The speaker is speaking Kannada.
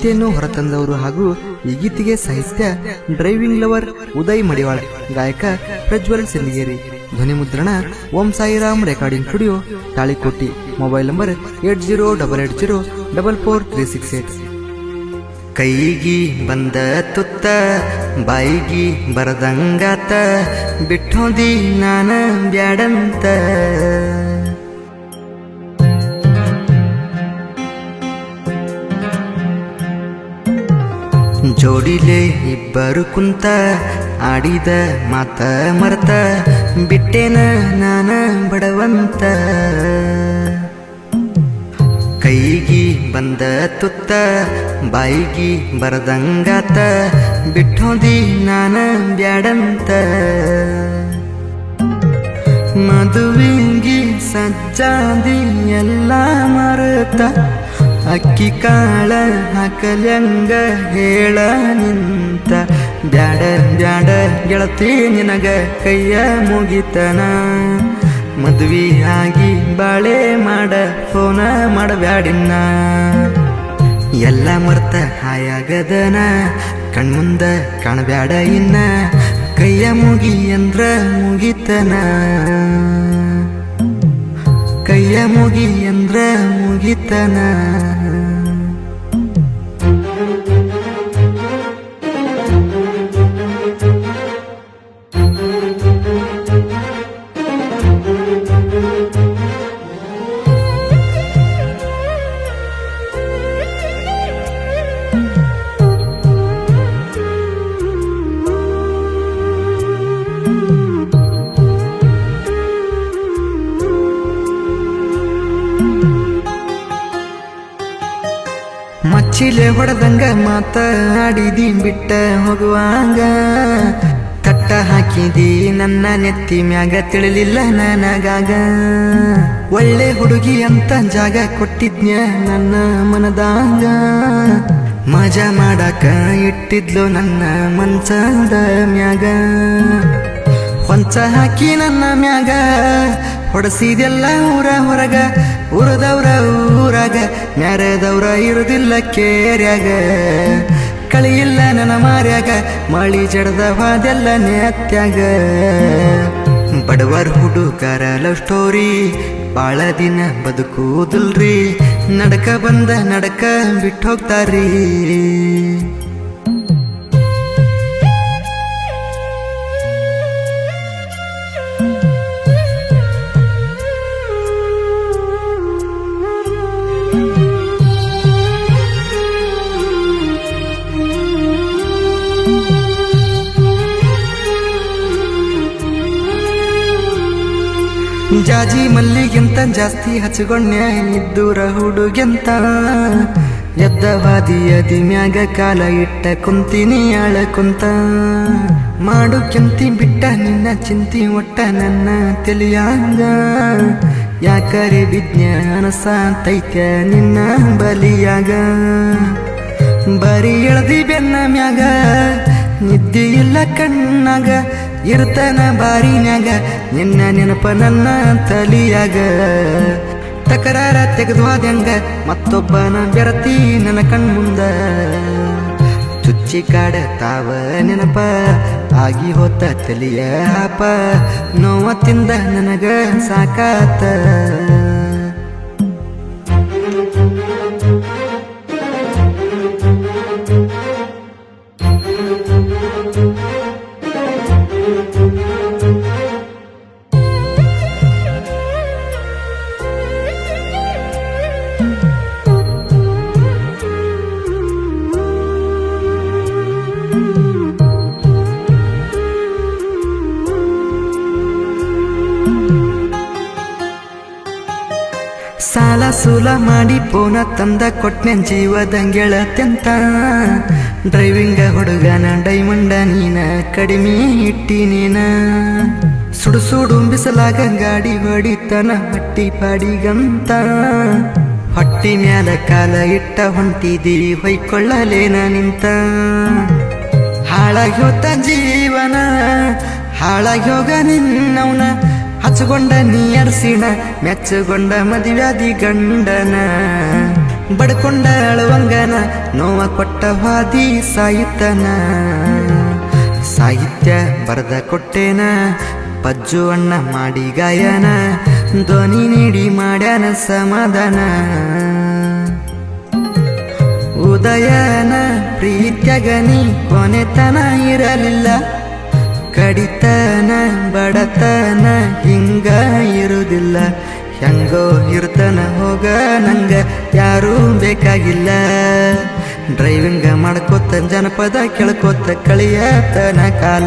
ಗೀತೆಯನ್ನು ಹೊರತಂದವರು ಹಾಗೂ ಈ ಗೀತೆಗೆ ಸಾಹಿತ್ಯ ಡ್ರೈವಿಂಗ್ ಲವರ್ ಉದಯ್ ಮಡಿವಾಳ, ಗಾಯಕ ಪ್ರಜ್ವಲ್ ಸಿಂದಗೇರಿ, ಧ್ವನಿ ಮುದ್ರಣ Om Sairam recording studio Talikoti. Mobile number 8088044368. ಕೈಗಿ ಬಂದ ತುತ್ತ ಬಾಯಿಗಿ ಬರದಂಗಾತ ಬಿಟ್ಟೋದಿ ನಾನ ಬ್ಯಾಡಂತ. ಜೋಡಿಲೆ ಇಬ್ಬರು ಕುಂತ ಆಡಿದ ಮಾತ ಮರತ ಬಿಟ್ಟೇನ ನಾನ ಬಡವಂತ. ಕೈಗಿ ಬಂದ ತುತ್ತ ಬಾಯಿಗಿ ಬರದಂಗಾತ ಬಿಟ್ಟೋದಿ ನಾನ ಬ್ಯಾಡಂತ. ಮದುವೆಗಿ ಸಜ್ಜಾದಿ ಎಲ್ಲ ಮರತ ಅಕ್ಕಿ ಕಾಳ ಹಾಕಲ್ಯಂಗ ಹೇಳ ನಿಂತ. ಬ್ಯಾಡ ಬ್ಯಾಡ ಗೆಳತಿ ನಿನಗ ಕೈಯ ಮುಗಿತನ, ಮದ್ವಿ ಆಗಿ ಬಾಳೆ ಮಾಡ ಫೋನ ಮಾಡಬ್ಯಾಡಿನ್ನ. ಎಲ್ಲ ಮರ್ತ ಹಾಯಾಗದನ ಕಣ್ಮುಂದ ಕಾಣಬ್ಯಾಡ ಇನ್ನ, ಕೈಯ ಮುಗಿ ಅಂದ್ರ ಮುಗಿತನ, ಕೈಯ ಮುಗಿ ಅಂದ್ರ ಮುಗಿತನ. ಮಚ್ಚಿಲೆ ಹೊಡೆದಂಗ ಮಾತಾಡಿದಿ ಬಿಟ್ಟ ಹೋಗುವಾಗ, ತಟ್ಟ ಹಾಕಿದಿ ನನ್ನ ನೆತ್ತಿ ಮ್ಯಾಗ ತಿಳಿಲಿಲ್ಲ ನನಗಾಗ. ಒಳ್ಳೆ ಹುಡುಗಿ ಅಂತ ಜಾಗ ಕೊಟ್ಟಿದ್ನ್ಯ ನನ್ನ ಮನದಾಗ, ಮಜಾ ಮಾಡಾಕ ಇಟ್ಟಿದ್ಲು ನನ್ನ ಮನ್ಸದ ಮ್ಯಾಗ. ಹೊಂಚ ಹಾಕಿ ನನ್ನ ಮ್ಯಾಗ ಹೊಡಸಿದೆಲ್ಲ ಊರ ಹೊರಗ, ಊರದವ್ರ ಊರಾಗ ಮ್ಯಾರದವ್ರ ಇರುದಿಲ್ಲ ಕೇರ್ಯಾಗ. ಕಳಿಯಿಲ್ಲ ನನ್ನ ಮಾರ್ಯಾಗ ಮಳಿ ಜಡದ ಹಾದೆಲ್ಲ ನೆತ್ಯಾಗ. ಬಡವರ್ ಹುಡುಗರ ಲವ್ ಸ್ಟೋರಿ ಬಾಳ ದಿನ ಬದುಕುವುದಿಲ್ರಿ, ನಡಕ ಬಂದ ನಡಕ ಬಿಟ್ಟು ಹೋಗ್ತಾರೀ. ಜಾಜಿ ಮಲ್ಲಿಗಿಂತ ಜಾಸ್ತಿ ಹಚ್ಚಿಕೊಂಡ್ಯ ಇದ್ದೂರ ಹುಡುಗೆಂತ. ಎದ್ದವಾದಿಯದಿ ಮ್ಯಾಗ ಕಾಲ ಇಟ್ಟ ಕುಂತೀನಿ ಆಳ ಕುಂತ. ಮಾಡು ಕೆಂತಿ ಬಿಟ್ಟ ನಿನ್ನ ಚಿಂತಿ ಒಟ್ಟ ನನ್ನ ತಿಳಿಯಾಂಗ. ಯಾಕರೆ ವಿಜ್ಞಾನ ಸಾತೈತ್ಯ ನಿನ್ನ ಬಲಿಯಾಗ. ಬರೀ ಎಳದಿ ಬೆನ್ನ ಮ್ಯಾಗ ನಿದ್ದಿ ಇಲ್ಲ ಕಣ್ಣಾಗ, ಇರ್ತನ ಬಾರಿನ್ಯಾಗ ನಿನ್ನ ನೆನಪ ನನ್ನ ತಲಿಯಾಗ. ತಕರಾರ ತೆಗೆದುವಾದ್ಯಂಗ ಮತ್ತೊಬ್ಬನ ಬೆರತಿ ನನ್ನ ಕಣ್ಮುಂದ. ಚುಚ್ಚಿ ಕಾಡ ತಾವ ನೆನಪ ಆಗಿ ಹೋತ ತಲಿಯ ಹಾಪ, ನೋವತ್ತಿಂದ ನನಗ ಸಾಕಾತ. ಸಾಲ ಸೂಲ ಮಾಡಿ ಪೋನ ತಂದ ಕೊಟ್ನೆ ಜೀವದಂಗೆಳತ್ಯಂತ. ಡ್ರೈವಿಂಗ ಹುಡುಗನ ಡೈಮಂಡ ನೀನ ಕಡಿಮೆ ಇಟ್ಟಿ ನೀನ. ಸುಡು ಸುಡು ಬಿಸಲಾಗ ಗಾಡಿ ಹೊಡಿತನ ಹಟ್ಟಿ ಪಾಡಿಗಂತ. ಹೊಟ್ಟಿ ಮ್ಯಾಲ ಕಾಲ ಇಟ್ಟ ಹೊಂಟಿದಿ ಹೊಯ್ಕೊಳ್ಳಲೇನ ನಿಂತ. ಹಾಳಾಗ್ಯೋತ ಜೀವನ ಹಾಳಾಗ್ಯೋಗ ನಿನ್ನವನ. ಹಚ್ಕೊಂಡ ನೀ ಅರ್ಸಿಣ ಮೆಚ್ಚಗೊಂಡ ಮದುವ್ಯಾದಿ ಗಂಡನ. ಬಡ್ಕೊಂಡ ಅಳುವಂಗನ ನೋವ ಕೊಟ್ಟ ಹಾದಿ ಸಾಹಿತ್ಯನ ಸಾಹಿತ್ಯ ಬರೆದ ಕೊಟ್ಟೇನ ಪಜ್ಜು ಅಣ್ಣ ಮಾಡಿ ಗಾಯನ ಧ್ವನಿ ನೀಡಿ ಮಾಡ್ಯಾನ ಸಮಾಧಾನ ಉದಯನ ಪ್ರೀತ್ಯಗನಿ ಕೊನೆತನ ಇರಲಿಲ್ಲ ಕಡಿತನ ಬಡತನ ಹಿಂಗ ಇರುವುದಿಲ್ಲ ಹೆಂಗೋ ಇರ್ತನ ಹೋಗ ನಂಗ ಯಾರೂ ಬೇಕಾಗಿಲ್ಲ ಡ್ರೈವಿಂಗ ಮಾಡ್ಕೋತ ಜನಪದ ಕೇಳ್ಕೋತ ಕಳಿಯತನ ಕಾಲ